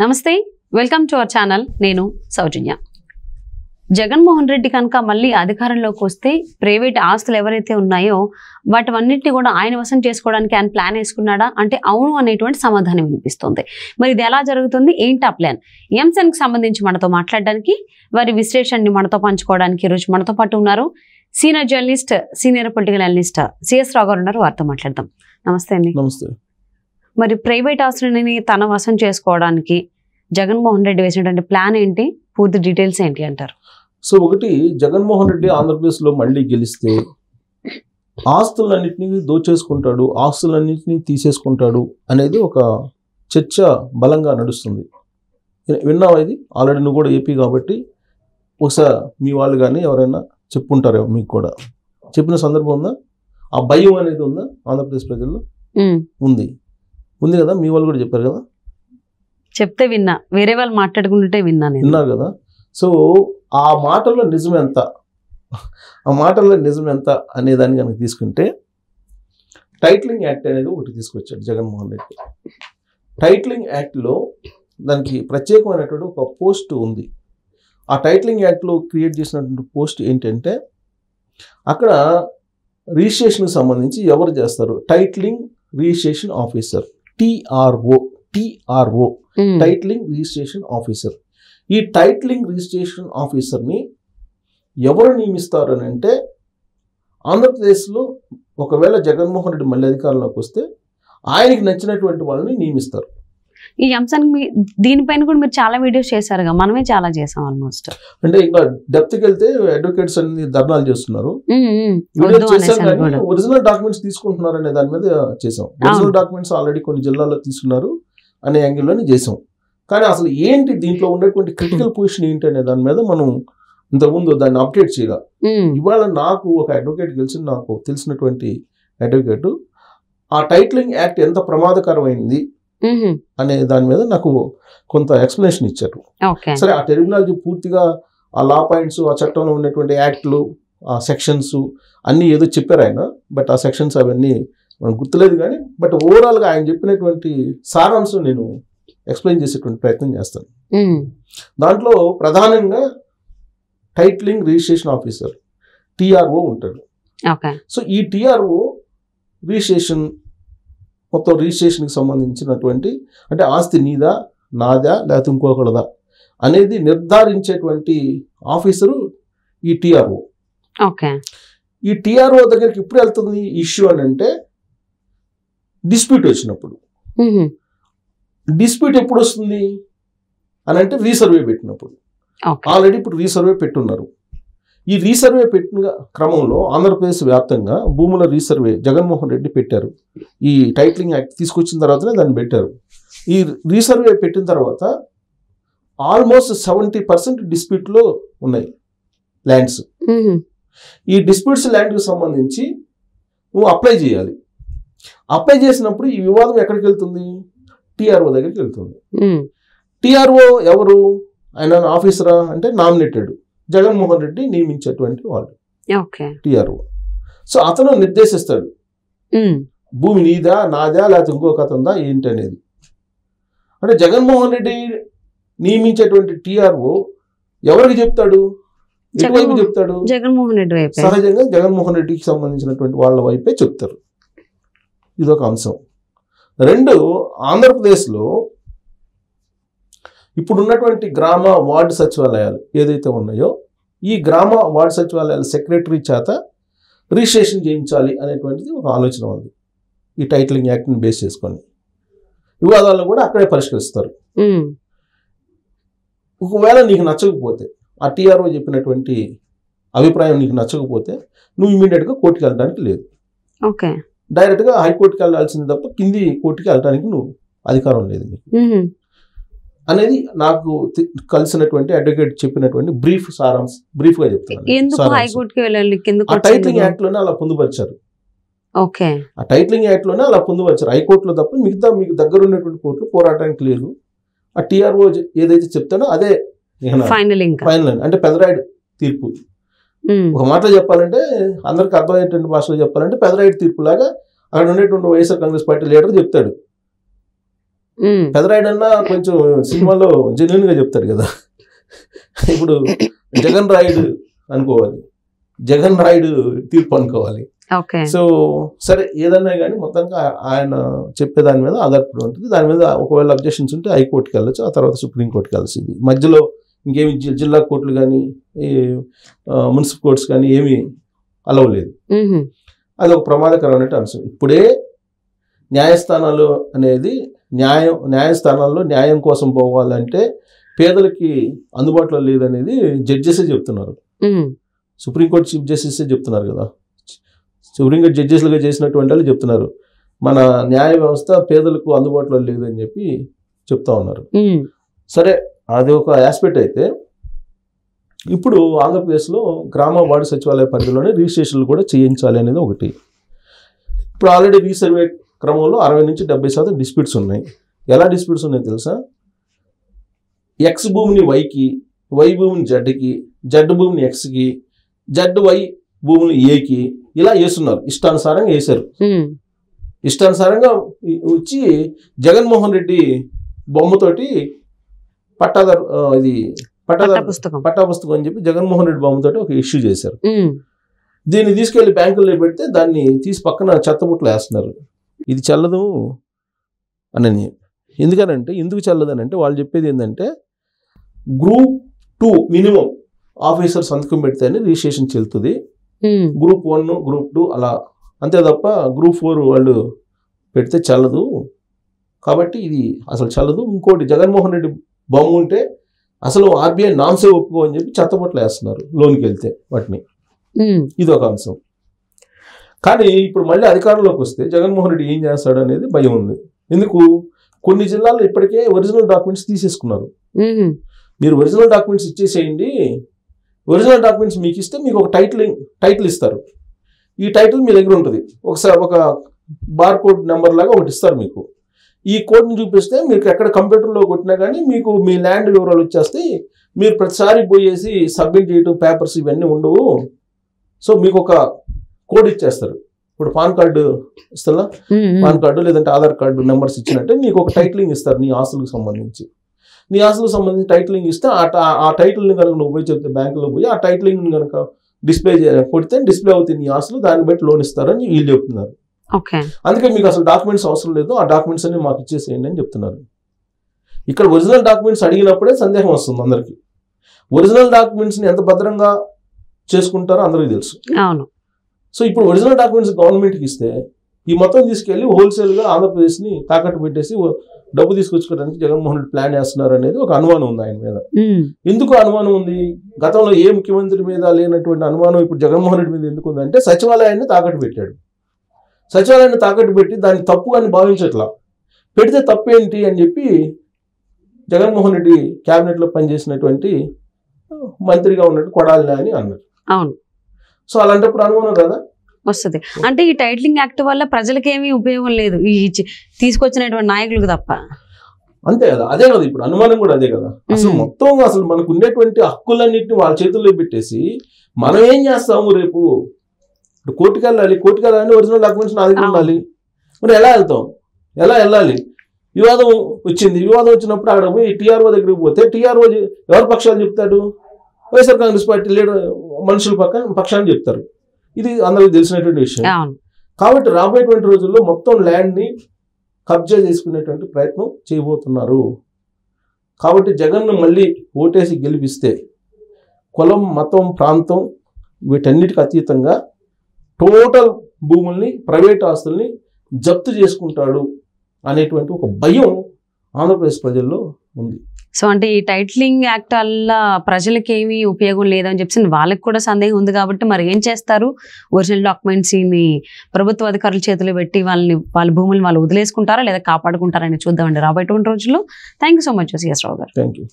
నమస్తే, welcome to our channel. నేను సౌజన్య. జగన్మోహన్ రెడ్డి కనుక మళ్ళీ అధికారంలోకి వస్తే ప్రైవేట్ ఆస్తులు ఎవరైతే ఉన్నాయో వాటివన్నిటిని కూడా ఆయన వశం చేసుకోవడానికి ఆయన ప్లాన్ వేసుకున్నాడా అంటే అవును అనేటువంటి సమాధానం వినిపిస్తుంది. మరి ఇది ఎలా జరుగుతుంది, ఏంటి ఆ ప్లాన్? ఈ అంశానికి సంబంధించి మనతో మాట్లాడడానికి, వారి విశ్లేషణని మనతో పంచుకోవడానికి ఈరోజు మనతో పాటు ఉన్నారు senior journalist, senior political analyst CS Rao గారు ఉన్నారు. వారితో మాట్లాడదాం. నమస్తే అండి. నమస్తే. మరి ప్రైవేట్ ఆస్తులని తన వశం చేసుకోవడానికి జగన్మోహన్ రెడ్డి వేసినటువంటి ప్లాన్ ఏంటి, పూర్తి డీటెయిల్స్ ఏంటి అంటారు? సో ఒకటి, జగన్మోహన్ రెడ్డి ఆంధ్రప్రదేశ్లో మళ్ళీ గెలిస్తే ఆస్తులన్నింటినీ దోచేసుకుంటాడు, ఆస్తులన్నింటినీ తీసేసుకుంటాడు అనేది ఒక చర్చ బలంగా నడుస్తుంది. విన్నావా ఇది? ఆల్రెడీ నువ్వు కూడా ఏపీ కాబట్టి ఒకసారి మీ వాళ్ళు కానీ ఎవరైనా చెప్పుంటారేమో, మీకు కూడా చెప్పిన సందర్భం ఉందా? ఆ భయం అనేది ఉందా ఆంధ్రప్రదేశ్ ప్రజల్లో? ఉంది కదా, మీ వాళ్ళు కూడా చెప్పారు కదా. చెప్తే విన్నా, వేరే వాళ్ళు మాట్లాడుకుంటుంటే విన్నారు కదా. సో ఆ మాటల్లో నిజం ఎంత, అనే దాన్ని కనుక తీసుకుంటే, టైటిలింగ్ యాక్ట్ అనేది ఒకటి తీసుకొచ్చాడు జగన్మోహన్ రెడ్డి. టైటిలింగ్ యాక్ట్లో దానికి ప్రత్యేకమైనటువంటి ఒక పోస్ట్ ఉంది. ఆ టైటిలింగ్ యాక్ట్లో క్రియేట్ చేసినటువంటి పోస్ట్ ఏంటంటే, అక్కడ రిజిస్ట్రేషన్కి సంబంధించి ఎవరు చేస్తారు? Titling registration officer, TRO, titling registration officer. ఈ టైటిలింగ్ రిజిస్ట్రేషన్ ఆఫీసర్ని ఎవరు నియమిస్తారు అని అంటే, ఆంధ్రప్రదేశ్లో ఒకవేళ జగన్మోహన్ రెడ్డి మళ్ళీ అధికారంలోకి వస్తే ఆయనకి నచ్చినటువంటి వాళ్ళని నియమిస్తారు. ఈ అంశానికి దీనిపైన కూడా మీరు చాలా వీడియోస్ చేశారుగా, మనమే చాలా చేసాం ఆల్మోస్ట్. అంటే ఇంకా డెప్త్కి వెళ్తే అడ్వకేట్స్ అన్ని ధర్నాలు చేస్తున్నారు. ఒరిజినల్ డాక్యుమెంట్స్ తీసుకుంటున్నారు అనే దాని మీద చేసాం. ఒరిజినల్ డాక్యుమెంట్స్ ఆల్రెడీ కొన్ని జిల్లాల్లో తీసుకున్నారు అనే యాంగిల్లోనే చేసాం. కానీ అసలు ఏంటి దీంట్లో ఉండేటువంటి క్రిటికల్ పొజిషన్ ఏంటి అనే దాని మీద మనం ఇంతకుముందు దాన్ని అప్డేట్ చేయాలి. ఇవాళ నాకు ఒక అడ్వకేట్ నాకు తెలిసినటువంటి అడ్వకేట్ ఆ టైటిలింగ్ యాక్ట్ ఎంత ప్రమాదకరమైంది అనే దాని మీద నాకు కొంత ఎక్స్ప్లెనేషన్ ఇచ్చారు. సరే, ఆ టెర్మినాలజీ పూర్తిగా ఆ లా పాయింట్స్, ఆ చట్టంలో ఉన్నటువంటి యాక్ట్లు, ఆ సెక్షన్స్ అన్నీ ఏదో చెప్పారు ఆయన. బట్ ఆ సెక్షన్స్ అవన్నీ మనకు గుర్తులేదు. కానీ బట్ ఓవరాల్గా ఆయన చెప్పినటువంటి సారాంశం నేను ఎక్స్ప్లెయిన్ చేసేటువంటి ప్రయత్నం చేస్తాను. దాంట్లో ప్రధానంగా టైటిలింగ్ రిజిస్ట్రేషన్ ఆఫీసర్, టిఆర్ఓ ఉంటాడు. సో ఈ టిఆర్ఓ రిజిస్ట్రేషన్, మొత్తం రిజిస్ట్రేషన్కి సంబంధించినటువంటి, అంటే ఆస్తి నీదా, నాదా, లేకపోతే ఇంకొకళ్ళదా అనేది నిర్ధారించేటువంటి ఆఫీసరు ఈ టిఆర్ఓ. ఈ టిఆర్ఓ దగ్గరికి ఎప్పుడు వెళ్తుంది ఇష్యూ అని అంటే, డిస్ప్యూట్ వచ్చినప్పుడు. డిస్ప్యూట్ ఎప్పుడు వస్తుంది అని అంటే, రీసర్వే పెట్టినప్పుడు. ఆల్రెడీ ఇప్పుడు రీసర్వే పెట్టున్నారు. ఈ రీసర్వే పెట్టిన క్రమంలో ఆంధ్రప్రదేశ్ వ్యాప్తంగా భూముల రీసర్వే జగన్మోహన్ రెడ్డి పెట్టారు. ఈ టైటిలింగ్ యాక్ట్ తీసుకొచ్చిన తర్వాతనే దాన్ని పెట్టారు. ఈ రీసర్వే పెట్టిన తర్వాత ఆల్మోస్ట్ 70% డిస్ప్యూట్లో ఉన్నాయి ల్యాండ్స్. ఈ డిస్ప్యూట్స్ ల్యాండ్కి సంబంధించి నువ్వు అప్లై చేయాలి. అప్లై చేసినప్పుడు ఈ వివాదం ఎక్కడికి వెళ్తుంది? టిఆర్ఓ దగ్గరికి వెళ్తుంది. టిఆర్ఓ ఎవరు? ఆయన ఆఫీసరా అంటే నామినేటెడ్, జగన్మోహన్ రెడ్డి నియమించేటువంటి వాళ్ళు టిఆర్ఓ. సో అతను నిర్దేశిస్తాడు భూమి నీదా, నాదా, లేకపోతే ఇంకొక అతనిదా ఏంటి అనేది. అంటే జగన్మోహన్ రెడ్డి నియమించేటువంటి టిఆర్ఓ ఎవరికి చెప్తాడు? ఎటువైపు చెప్తాడు? జగన్మోహన్ రెడ్డి వైపు. సహజంగా జగన్మోహన్ రెడ్డికి సంబంధించినటువంటి వాళ్ళ వైపే చెప్తారు. ఇదొక అంశం. రెండు, ఆంధ్రప్రదేశ్లో ఇప్పుడున్నటువంటి గ్రామ వార్డు సచివాలయాలు ఏదైతే ఉన్నాయో, ఈ గ్రామ వార్డు సచివాలయాల సెక్రటరీ చేత రిజిస్ట్రేషన్ చేయించాలి అనేటువంటిది ఒక ఆలోచన ఉంది. ఈ టైటిలింగ్ యాక్ట్ని బేస్ చేసుకొని వివాదాలను కూడా అక్కడే పరిష్కరిస్తారు. ఒకవేళ నీకు నచ్చకపోతే, ఆ టిఆర్ఓ చెప్పినటువంటి అభిప్రాయం నీకు నచ్చకపోతే, నువ్వు ఇమీడియట్గా కోర్టుకి వెళ్ళడానికి లేదు. డైరెక్ట్గా హైకోర్టుకి వెళ్ళాల్సింది తప్ప కింది కోర్టుకి వెళ్ళడానికి నువ్వు అధికారం లేదు నీకు అనేది నాకు కలిసినటువంటి అడ్వకేట్ చెప్పినటువంటి బ్రీఫ్గా చెప్తాను. ఆ టైటిలింగ్ యాక్ట్ లోనే అలా పొందుపరిచారు. ఆ టైటిలింగ్ యాక్ట్ లోనే అలా పొందుపరిచారు. హైకోర్టులో తప్ప మిగతా మీకు దగ్గర ఉన్నటువంటి కోర్టులు పోరాటానికి లేదు. ఆ టిఆర్ఓ ఏదైతే చెప్తానో అదే ఫైనల్. అంటే పెదరాయుడు తీర్పు. ఒక మాటలో చెప్పాలంటే, అందరికి అర్థమయ్యేటువంటి భాషలో చెప్పాలంటే, పెదరాయుడు తీర్పు లాగా అక్కడ ఉండేటువంటి వైఎస్ఆర్ కాంగ్రెస్ పార్టీ లీడర్ చెప్తాడు. పెదరాయుడు అన్నా కొంచెం సినిమాలో జెన్యున్ గా చెప్తాడు కదా. ఇప్పుడు జగన్ రాయుడు అనుకోవాలి, జగన్ రాయుడు తీర్పు అనుకోవాలి. సో సరే ఏదన్నా కానీ మొత్తానికి ఆయన చెప్పే దాని మీద ఆధారపడి ఉంటుంది. దాని మీద ఒకవేళ అబ్జెక్షన్స్ ఉంటే హైకోర్టుకి వెళ్ళచ్చు, ఆ తర్వాత సుప్రీంకోర్టుకి వెళ్ళాల్సింది. మధ్యలో ఇంకేమి జిల్లా కోర్టులు కానీ మున్సిపల్ కోర్ట్స్ కానీ ఏమీ అలవలేదు. అది ఒక ప్రమాదకరమైన అంశం. ఇప్పుడే న్యాయస్థానాలు అనేది న్యాయస్థానాల్లో న్యాయం కోసం పోవాలంటే పేదలకి అందుబాటులో లేదనేది జడ్జెసే చెప్తున్నారు. సుప్రీంకోర్టు చీఫ్ జస్టిసే చెప్తున్నారు కదా, సుప్రీంకోర్టు జడ్జెస్లుగా చేసినటువంటి వాళ్ళు చెప్తున్నారు మన న్యాయ వ్యవస్థ పేదలకు అందుబాటులో లేదని చెప్పి చెప్తా ఉన్నారు. సరే అది ఒక ఆస్పెక్ట్ అయితే, ఇప్పుడు ఆంధ్రప్రదేశ్లో గ్రామ వార్డు సచివాలయ పరిధిలోనే రిజిస్ట్రేషన్లు కూడా చేయించాలి అనేది ఒకటి. ఇప్పుడు ఆల్రెడీ రీసర్వే క్రమంలో 60 నుంచి 70% డిస్ప్యూట్స్ ఉన్నాయి. ఎలా డిస్ప్యూట్స్ ఉన్నాయో తెలుసా? ఎక్స్ భూమిని వైకి, వై భూమిని జడ్కి, జడ్ భూమిని ఎక్స్కి, జడ్ వై భూములు ఏకి, ఇలా వేస్తున్నారు. ఇష్టానుసారంగా వేశారు. ఇష్టానుసారంగా వచ్చి జగన్మోహన్ రెడ్డి బొమ్మతోటి పట్టా పుస్తకం అని చెప్పి జగన్మోహన్ రెడ్డి బొమ్మతోటి ఒక ఇష్యూ చేశారు. దీన్ని తీసుకెళ్లి బ్యాంకుల్లో పెడితే దాన్ని తీసి పక్కన చెత్తబుట్టలు వేస్తున్నారు. ఇది చెల్లదు అని. ఎందుకు చెల్లదు అని అంటే వాళ్ళు చెప్పేది ఏంటంటే గ్రూప్ 2 మినిమం ఆఫీసర్ సంతకం పెడితేనే రిజిస్ట్రేషన్ చెల్లుతుంది, గ్రూప్ 1 గ్రూప్ 2 అలా, అంతే తప్ప గ్రూప్ 4 వాళ్ళు పెడితే చెల్లదు. కాబట్టి ఇది అసలు చెల్లదు. ఇంకోటి జగన్మోహన్ రెడ్డి బొమ్మ ఉంటే అసలు ఆర్బీఐ నామ్సే ఒప్పుకో అని చెప్పి చెత్తబొట్టలు వేస్తున్నారు లోన్కి వెళ్తే వాటిని. ఇది ఒక అంశం. కానీ ఇప్పుడు మళ్ళీ అధికారంలోకి వస్తే జగన్మోహన్ రెడ్డి ఏం చేస్తాడు అనేది భయం ఉంది. ఎందుకు? కొన్ని జిల్లాల్లో ఇప్పటికే ఒరిజినల్ డాక్యుమెంట్స్ తీసేసుకున్నారు. మీరు ఒరిజినల్ డాక్యుమెంట్స్ ఇచ్చేసేయండి, ఒరిజినల్ డాక్యుమెంట్స్ మీకు ఇస్తే మీకు ఒక టైటిల్ ఇస్తారు. ఈ టైటిల్ మీ దగ్గర ఉంటుంది. ఒక బార్ కోడ్ నెంబర్ లాగా ఒకటి ఇస్తారు మీకు. ఈ కోడ్ని చూపిస్తే మీకు ఎక్కడ కంప్యూటర్లో కొట్టినా కానీ మీకు మీ ల్యాండ్ వివరాలు వచ్చేస్తాయి. మీరు ప్రతిసారి పోయేసి సబ్మిట్ చేయడం పేపర్స్ ఇవన్నీ ఉండవు. సో మీకు ఒక కోడ్ ఇచ్చేస్తారు. ఇప్పుడు పాన్ కార్డు ఇస్తా, పాన్ కార్డు లేదంటే ఆధార్ కార్డు నెంబర్స్ ఇచ్చినట్టే నీకు ఒక టైటిలింగ్ ఇస్తారు. నీ ఆస్తులకు సంబంధించి టైటిలింగ్ ఇస్తే ఆ టైటిల్ని కనుక నువ్వు పోయి చెప్తే బ్యాంకులో పోయి ఆ టైటిలింగ్ కనుక డిస్ప్లే కొడితే డిస్ప్లే అవుతాయి నీ ఆస్తులు, దాన్ని బట్టి లోన్ ఇస్తారని వీళ్ళు చెప్తున్నారు. అందుకే మీకు అసలు డాక్యుమెంట్స్ అవసరం లేదు, ఆ డాక్యుమెంట్స్ అన్ని మాకు ఇచ్చేసేయండి అని చెప్తున్నారు. ఇక్కడ ఒరిజినల్ డాక్యుమెంట్స్ అడిగినప్పుడే సందేహం వస్తుంది అందరికి. ఒరిజినల్ డాక్యుమెంట్స్ని ఎంత భద్రంగా చేసుకుంటారో అందరికీ తెలుసు. సో ఇప్పుడు ఒరిజినల్ డాక్యుమెంట్స్ గవర్నమెంట్కి ఇస్తే ఈ మొత్తం తీసుకెళ్లి హోల్సేల్గా ఆంధ్రప్రదేశ్ని తాకట్టు పెట్టేసి డబ్బు తీసుకొచ్చుకోవడానికి జగన్మోహన్ రెడ్డి ప్లాన్ చేస్తున్నారు అనేది ఒక అనుమానం ఉంది ఆయన మీద. ఎందుకు అనుమానం ఉంది? గతంలో ఏ ముఖ్యమంత్రి మీద లేనటువంటి అనుమానం ఇప్పుడు జగన్మోహన్ రెడ్డి మీద ఎందుకు ఉందంటే సచివాలయాన్ని తాకట్టు పెట్టాడు. సచివాలయాన్ని తాకట్టు పెట్టి దాన్ని తప్పు అని భావించట్లా, పెడితే తప్పేంటి అని చెప్పి జగన్మోహన్ రెడ్డి క్యాబినెట్లో పనిచేసినటువంటి మంత్రిగా ఉన్నట్టు కొడాలి అని అన్నారు. సో అలాంటప్పుడు అనుమానం కదా వస్తుంది. అంటే ఈ టైటిలింగ్ యాక్ట్ వల్ల ప్రజలకేమీ ఉపయోగం లేదు, ఈ తీసుకొచ్చినటువంటి నాయకులకు తప్ప. అంతే కదా, అదే కదా ఇప్పుడు అనుమానం కూడా అదే కదా. అసలు మొత్తం అసలు మనకు ఉండేటువంటి హక్కులన్నింటినీ వాళ్ళ చేతుల్లో పెట్టేసి మనం ఏం చేస్తాము? రేపు ఇప్పుడు కోర్టుకు వెళ్ళాలి, ఒరిజినల్ డాక్యుమెంట్స్ నా దగ్గర ఉండాలి. మరి ఎలా వెళ్తాం? ఎలా వెళ్ళాలి? వివాదం వచ్చినప్పుడు అక్కడ పోయి టీఆర్ఓ దగ్గరికి పోతే టీఆర్ఓ ఎవరి పక్షాన్ని చెప్తాడు? వైఎస్ఆర్ కాంగ్రెస్ పార్టీ లీడర్ మనుషుల పక్షాన్ని చెప్తారు. ఇది అందరికి తెలిసినటువంటి విషయం. కాబట్టి రాబోయేటువంటి రోజుల్లో మొత్తం ల్యాండ్ని కబ్జా చేసుకునేటువంటి ప్రయత్నం చేయబోతున్నారు. కాబట్టి జగన్ను మళ్ళీ ఓటేసి గెలిపిస్తే కులం, మతం, ప్రాంతం వీటన్నిటికి అతీతంగా టోటల్ భూముల్ని, ప్రైవేట్ ఆస్తుల్ని జప్తు చేసుకుంటాడు అనేటువంటి ఒక భయం ఆంధ్రప్రదేశ్ ప్రజల్లో ఉంది. సో అంటే ఈ టైటిలింగ్ యాక్ట్ వల్ల ప్రజలకి ఏమీ ఉపయోగం లేదని చెప్పి వాళ్ళకి కూడా సందేహం ఉంది. కాబట్టి మరి ఏం చేస్తారు? ఒరిజినల్ డాక్యుమెంట్స్ ప్రభుత్వ అధికారుల చేతిలో పెట్టి వాళ్ళ భూములు వాళ్ళు వదిలేసుకుంటారా లేదా కాపాడుకుంటారా అని చూద్దామండి రాబోయేటువంటి రోజుల్లో. Thank you so much CS Rao గారు. Thank you.